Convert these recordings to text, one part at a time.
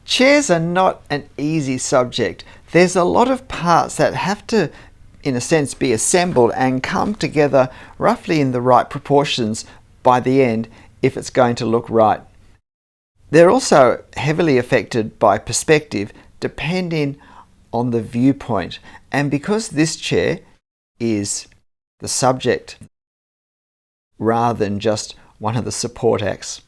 Chairs are not an easy subject. There's a lot of parts that have to, in a sense, be assembled and come together roughly in the right proportions by the end if it's going to look right. They're also heavily affected by perspective depending on the viewpoint. And because this chair is the subject rather than just one of the support acts,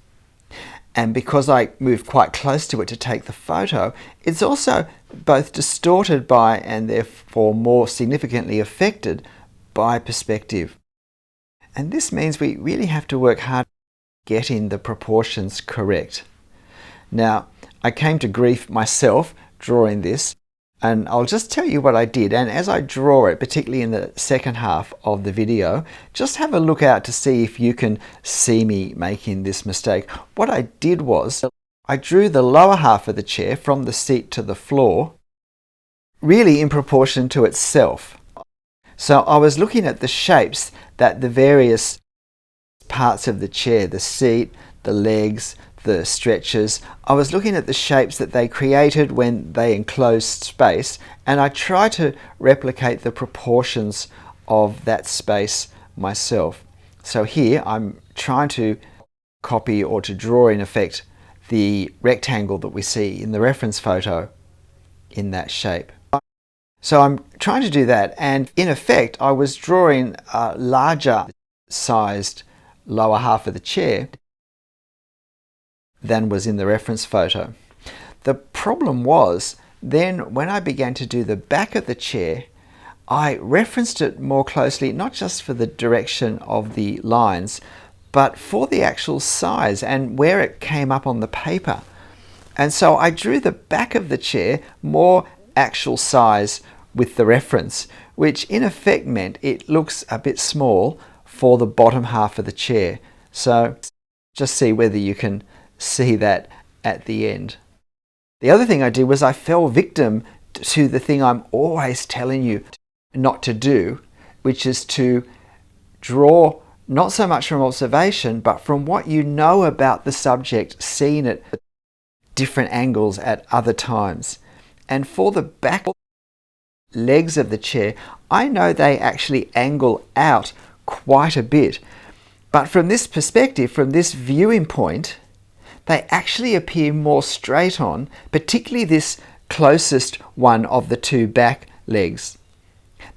and because I move quite close to it to take the photo, it's also both distorted by and therefore more significantly affected by perspective. And this means we really have to work hard getting the proportions correct. Now, I came to grief myself drawing this, and I'll just tell you what I did. And as I draw it, particularly in the second half of the video, just have a look out to see if you can see me making this mistake. What I did was I drew the lower half of the chair from the seat to the floor, really in proportion to itself. So I was looking at the shapes that the various parts of the chair, the seat, the legs, the stretchers, I was looking at the shapes that they created when they enclosed space, and I try to replicate the proportions of that space myself. So here I'm trying to copy or to draw in effect the rectangle that we see in the reference photo in that shape. So I'm trying to do that, and in effect I was drawing a larger sized lower half of the chair than was in the reference photo. The problem was then when I began to do the back of the chair, I referenced it more closely, not just for the direction of the lines, but for the actual size and where it came up on the paper. And so I drew the back of the chair more actual size with the reference, which in effect meant it looks a bit small for the bottom half of the chair. So just see whether you can see that at the end. The other thing I did was I fell victim to the thing I'm always telling you not to do, which is to draw not so much from observation, but from what you know about the subject, seen at different angles at other times. And for the back legs of the chair, I know they actually angle out quite a bit. But from this perspective, from this viewing point, they actually appear more straight on, particularly this closest one of the two back legs,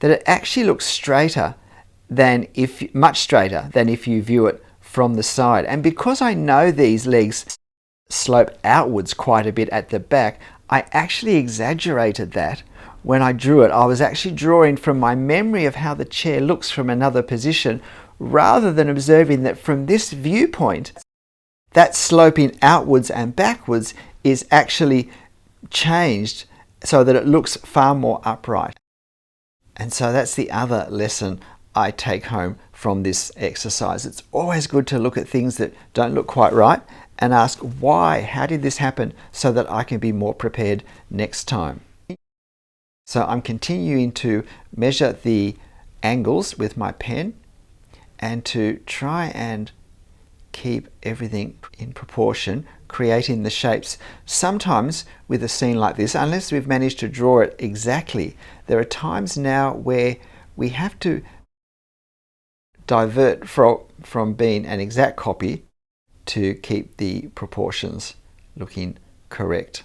that it actually looks straighter than much straighter than if you view it from the side. And because I know these legs slope outwards quite a bit at the back, I actually exaggerated that when I drew it. I was actually drawing from my memory of how the chair looks from another position, rather than observing that from this viewpoint, that sloping outwards and backwards is actually changed so that it looks far more upright. And so that's the other lesson I take home from this exercise. It's always good to look at things that don't look quite right and ask why, how did this happen, so that I can be more prepared next time. So I'm continuing to measure the angles with my pen and to try and keep everything in proportion, creating the shapes. Sometimes with a scene like this, unless we've managed to draw it exactly, there are times now where we have to divert from being an exact copy to keep the proportions looking correct.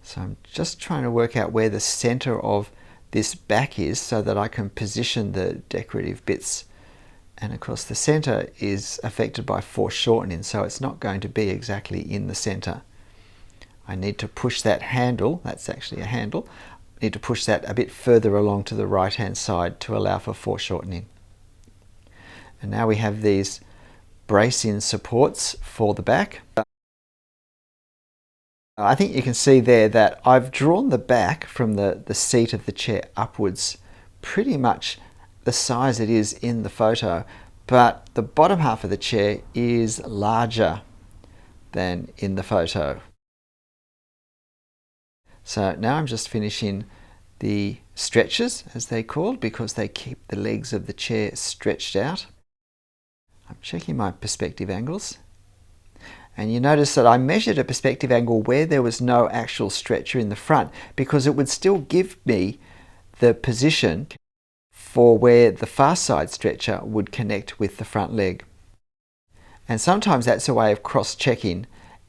So I'm just trying to work out where the center of this back is so that I can position the decorative bits. And of course the center is affected by foreshortening, so it's not going to be exactly in the center. I need to push that handle, that's actually a handle, I need to push that a bit further along to the right hand side to allow for foreshortening. And now we have these brace-in supports for the back. I think you can see there that I've drawn the back from the seat of the chair upwards pretty much the size it is in the photo, but the bottom half of the chair is larger than in the photo. So now I'm just finishing the stretches, as they're called, because they keep the legs of the chair stretched out. I'm checking my perspective angles. And you notice that I measured a perspective angle where there was no actual stretcher in the front, because it would still give me the position for where the far side stretcher would connect with the front leg. And sometimes that's a way of cross-checking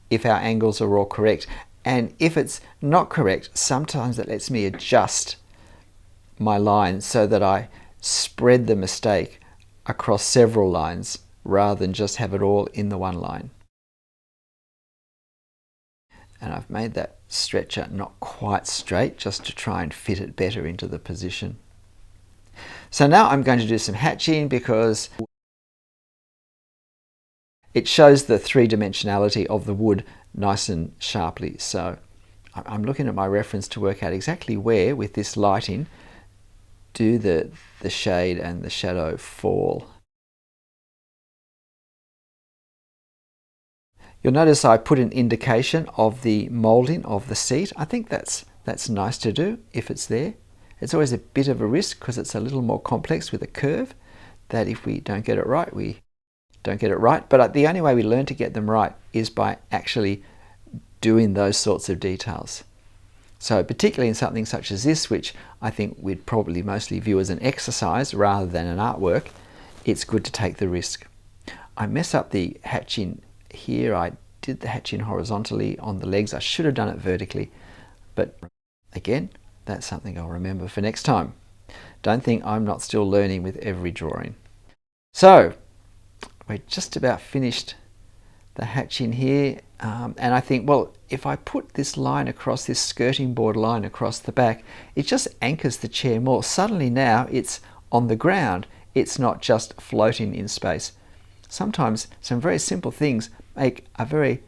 if our angles are all correct. And if it's not correct, sometimes it lets me adjust my line so that I spread the mistake across several lines rather than just have it all in the one line. And I've made that stretcher not quite straight just to try and fit it better into the position. So now I'm going to do some hatching because it shows the three-dimensionality of the wood nice and sharply. So I'm looking at my reference to work out exactly where, with this lighting, do the shade and the shadow fall. You'll notice I put an indication of the moulding of the seat. I think that's nice to do if it's there. It's always a bit of a risk because it's a little more complex with a curve, that if we don't get it right, we don't get it right. But the only way we learn to get them right is by actually doing those sorts of details. So particularly in something such as this, which I think we'd probably mostly view as an exercise rather than an artwork, it's good to take the risk. I mess up the hatching here. I did the hatching horizontally on the legs. I should have done it vertically, but again, that's something I'll remember for next time. Don't think I'm not still learning with every drawing. So we're just about finished the hatching here, and I think, well, if I put this line across, this skirting board line across the back, it just anchors the chair more. Suddenly now it's on the ground. It's not just floating in space. Sometimes some very simple things make a very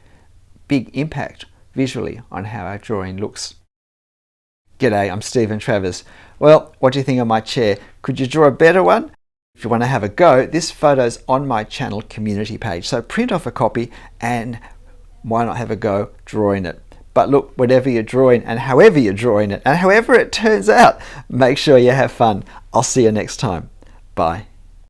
big impact visually on how our drawing looks. G'day, I'm Stephen Travers. Well, what do you think of my chair? Could you draw a better one? If you want to have a go, this photo's on my channel community page. So print off a copy and why not have a go drawing it? But look, whatever you're drawing and however you're drawing it and however it turns out, make sure you have fun. I'll see you next time. Bye.